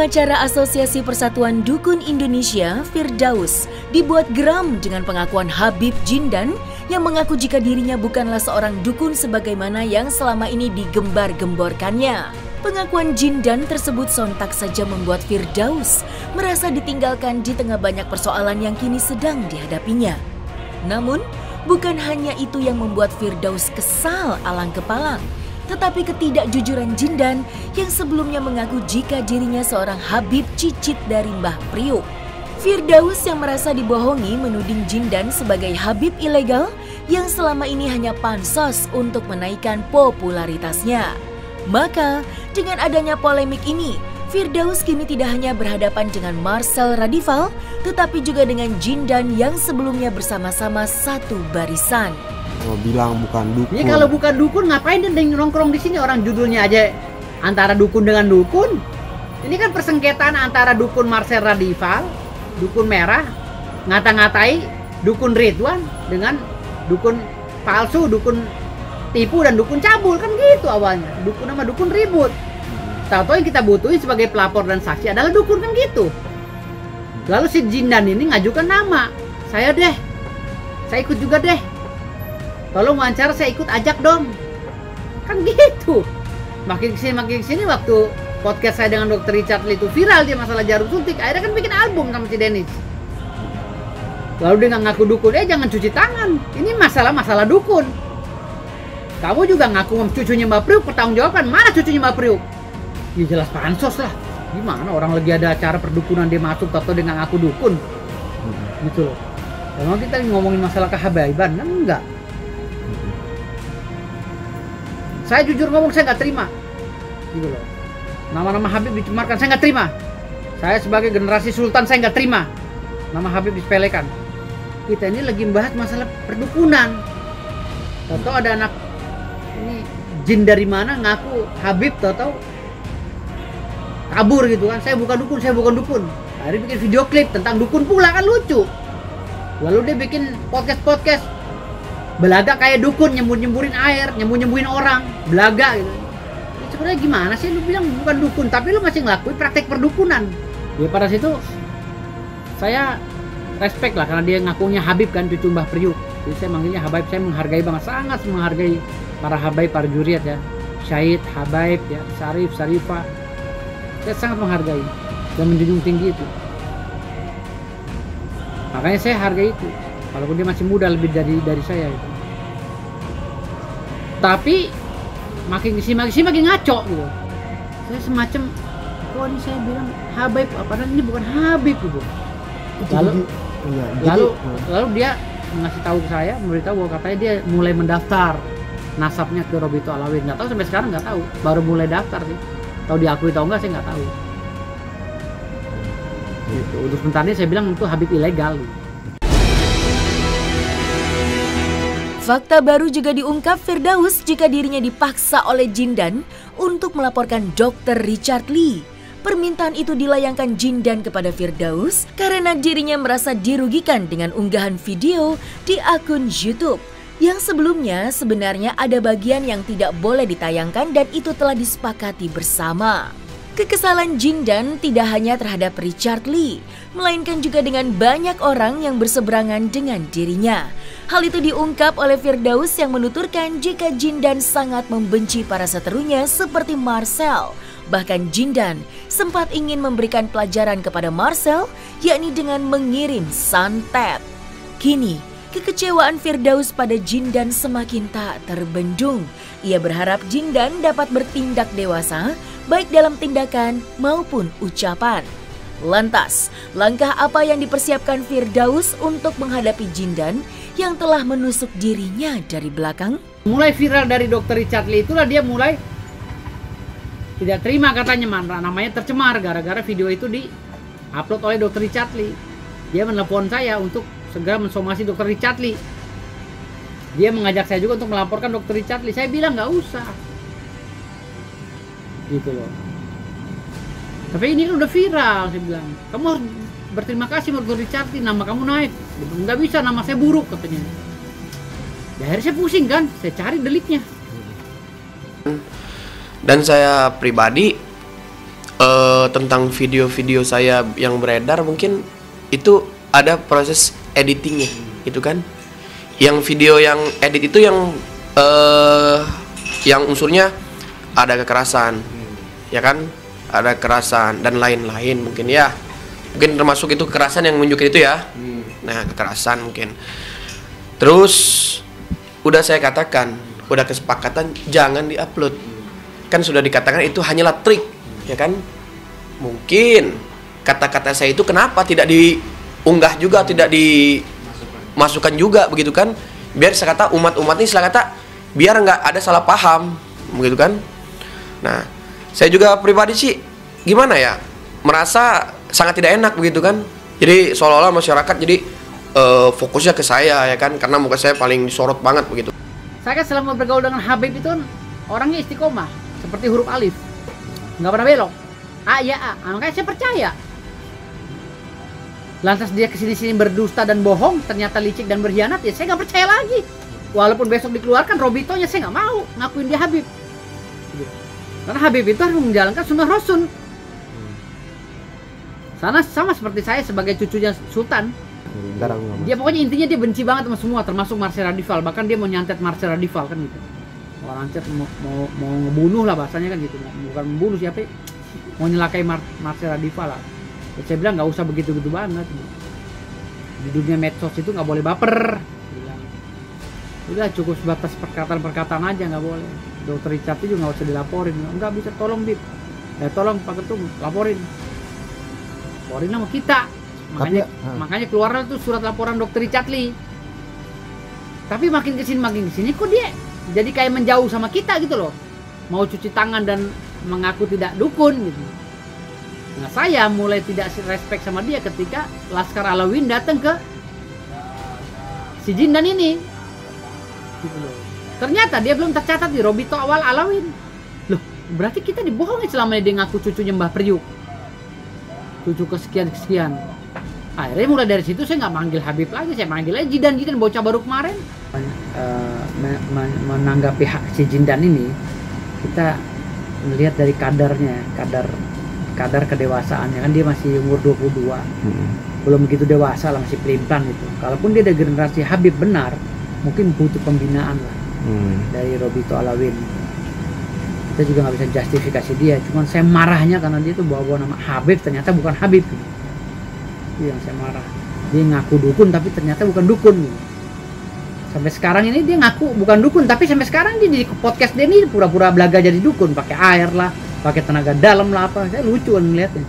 Pengacara Asosiasi Persatuan Dukun Indonesia, Firdaus, dibuat geram dengan pengakuan Habib Jindan yang mengaku jika dirinya bukanlah seorang dukun sebagaimana yang selama ini digembar-gemborkannya. Pengakuan Jindan tersebut sontak saja membuat Firdaus merasa ditinggalkan di tengah banyak persoalan yang kini sedang dihadapinya. Namun, bukan hanya itu yang membuat Firdaus kesal alang kepalang, tetapi ketidakjujuran Jindan yang sebelumnya mengaku jika dirinya seorang Habib cicit dari Mbah Priuk. Firdaus yang merasa dibohongi menuding Jindan sebagai Habib ilegal yang selama ini hanya pansos untuk menaikkan popularitasnya. Maka, dengan adanya polemik ini, Firdaus kini tidak hanya berhadapan dengan Marcel Radival, tetapi juga dengan Jindan yang sebelumnya bersama-sama satu barisan. Bilang bukan dukun. Ini kalau bukan dukun ngapain dia nongkrong di sini, orang judulnya aja antara dukun dengan dukun. Ini kan persengketaan antara dukun Marcel Radival, dukun merah, ngata-ngatai dukun Ridwan dengan dukun palsu, dukun tipu dan dukun cabul, kan gitu awalnya. Dukun sama dukun ribut. Tahu-tahu yang kita butuhin sebagai pelapor dan saksi adalah dukun, kan gitu. Lalu si Jindan ini ngajukan nama, saya ikut juga deh. Tolong wawancara saya ikut, ajak dong. Kan gitu. Makin kesini waktu podcast saya dengan Dr. Richard Lee itu viral, dia masalah jarum suntik. Akhirnya kan bikin album sama si Dennis. Lalu dia ngaku dukun, jangan cuci tangan. Ini masalah dukun. Kamu juga ngaku cucunya Mbak Priuk, pertanggungjawaban. Mana cucunya Mbak Priuk? Ya jelas pansos lah. Gimana orang lagi ada acara perdukunan dia masuk atau dia ngaku dukun? Gitu loh. Kalau kita ngomongin masalah kehabaiban, kan enggak. Saya jujur ngomong, saya nggak terima, gitu loh. Nama-nama Habib dicemarkan, saya nggak terima. Saya sebagai generasi Sultan, saya nggak terima nama Habib disepelekan. Kita ini lagi membahas masalah perdukunan. Tahu ada anak ini jin dari mana ngaku Habib, tahu kabur gitu kan. Saya bukan dukun. Akhirnya bikin video klip tentang dukun pula, kan lucu. Lalu dia bikin podcast belaga kayak dukun, nyembur-nyemburin air, nyembur-nyemburin orang, belaga gitu. Ya, sebenarnya gimana sih, lu bilang bukan dukun tapi lu masih ngelakuin praktek perdukunan. Ya pada situ saya respect lah, karena dia ngakunya Habib kan, cucu Mbah Priuk. Jadi saya manggilnya Habib. Saya menghargai banget, sangat menghargai para Habib, para juriat ya. Syahid, Habib ya, Syarif, Syarifah. Saya sangat menghargai dan menjunjung tinggi itu. Makanya saya hargai itu. Walaupun dia masih muda lebih dari saya itu. Tapi makin kesini makin ngaco gitu. Saya semacam, kok ini saya bilang Habib, padahal ini bukan Habib gitu. Lalu dia ngasih tahu ke saya, memberitahu bahwa katanya dia mulai mendaftar nasabnya ke Robito Alawin. Nggak tahu sampai sekarang, nggak tahu. Baru mulai daftar sih. Tahu diakui atau enggak saya nggak tahu. Gitu. Untuk sementara ini saya bilang itu Habib ilegal. Fakta baru juga diungkap Firdaus jika dirinya dipaksa oleh Jindan untuk melaporkan Dr. Richard Lee. Permintaan itu dilayangkan Jindan kepada Firdaus karena dirinya merasa dirugikan dengan unggahan video di akun YouTube yang sebelumnya sebenarnya ada bagian yang tidak boleh ditayangkan dan itu telah disepakati bersama. Kekesalan Jindan tidak hanya terhadap Richard Lee, melainkan juga dengan banyak orang yang berseberangan dengan dirinya. Hal itu diungkap oleh Firdaus yang menuturkan jika Jindan sangat membenci para seterunya seperti Marcel. Bahkan Jindan sempat ingin memberikan pelajaran kepada Marcel, yakni dengan mengirim santet. Kini, kekecewaan Firdaus pada Jindan semakin tak terbendung. Ia berharap Jindan dapat bertindak dewasa, baik dalam tindakan maupun ucapan. Lantas, langkah apa yang dipersiapkan Firdaus untuk menghadapi Jindan yang telah menusuk dirinya dari belakang? Mulai viral dari Dr. Richard Lee itulah dia mulai tidak terima, katanya namanya tercemar gara-gara video itu di-upload oleh Dr. Richard Lee. Dia menelpon saya untuk segera mensomasi Dr. Richard Lee. Dia mengajak saya juga untuk melaporkan Dr. Richard Lee. Saya bilang nggak usah. Gitu loh. Tapi ini udah viral, saya bilang. Kamu harus berterima kasih Dr. Richard Lee, nama kamu naik. Nggak bisa, nama saya buruk katanya. Ya akhirnya saya pusing kan, saya cari deliknya. Dan saya pribadi tentang video-video saya yang beredar, mungkin itu ada proses editingnya gitu kan. Yang video yang edit itu yang unsurnya ada kekerasan, ya kan, ada kekerasan dan lain-lain mungkin ya. Mungkin termasuk itu kekerasan yang menunjukkan itu ya. Nah, kekerasan mungkin. Terus udah saya katakan, udah kesepakatan jangan diupload. Kan sudah dikatakan itu hanyalah trik, ya kan? Mungkin kata-kata saya itu kenapa tidak diunggah juga, tidak dimasukkan juga begitu kan? Biar saya kata umat-umat ini saya kata biar nggak ada salah paham, begitu kan? Nah, saya juga pribadi sih gimana ya? Merasa sangat tidak enak begitu kan? Jadi seolah-olah masyarakat jadi fokusnya ke saya ya kan, karena muka saya paling disorot banget begitu. Saya kan selama bergaul dengan Habib itu orangnya istiqomah, seperti huruf alif, nggak pernah belok. A ya A, makanya saya percaya. Lantas dia kesini-sini berdusta dan bohong, ternyata licik dan berkhianat, ya saya nggak percaya lagi. Walaupun besok dikeluarkan Robitonya, saya nggak mau ngakuin dia Habib. Karena Habib itu harus menjalankan sunnah Rasul. Sana sama seperti saya sebagai cucunya Sultan. Dia pokoknya intinya dia benci banget sama semua, termasuk Marcel Radival. Bahkan dia mau nyantet Marcel Radival kan gitu. Orang nyantet mau ngebunuh lah bahasanya kan gitu. Bukan membunuh siapa, mau nyelakai Marcel Radival lah. Ya, saya bilang nggak usah begitu-gitu banget. Di dunia medsos itu nggak boleh baper. Bilang. Udah cukup sebatas perkataan-perkataan aja, nggak boleh. Dokter Richard itu nggak usah dilaporin. Nggak bisa, tolong Bib. Ya tolong Pak Ketum laporin. Laporin sama kita. Makanya keluarlah tuh surat laporan Dokter Richard Lee. Tapi makin kesini kok dia jadi kayak menjauh sama kita gitu loh. Mau cuci tangan dan mengaku tidak dukun gitu. Nah saya mulai tidak respect sama dia ketika Laskar Alawin datang ke si Jindan ini gitu loh. Ternyata dia belum tercatat di Robito awal Alawin. Loh berarti kita dibohongi selama ini dia ngaku cucunya Mbah Priuk, cucu kesekian. Akhirnya mulai dari situ saya nggak manggil Habib lagi, saya manggil aja Jindan bocah baru kemarin. Menanggapi hak si Jindan ini, kita melihat dari kadarnya, kadar kedewasaannya kan dia masih umur 22, belum begitu dewasa lah, masih pelin-pelan itu. Kalaupun dia ada generasi Habib benar, mungkin butuh pembinaan lah dari Robito Alawin. Kita juga nggak bisa justifikasi dia, cuman saya marahnya karena dia tuh bawa nama Habib, ternyata bukan Habib. Itu yang saya marah. Dia ngaku dukun tapi ternyata bukan dukun. Sampai sekarang ini dia ngaku bukan dukun, tapi sampai sekarang dia di podcast dia ini pura-pura belaga jadi dukun, pakai air lah, pakai tenaga dalam lah apa. Saya lucu kan ngeliatnya.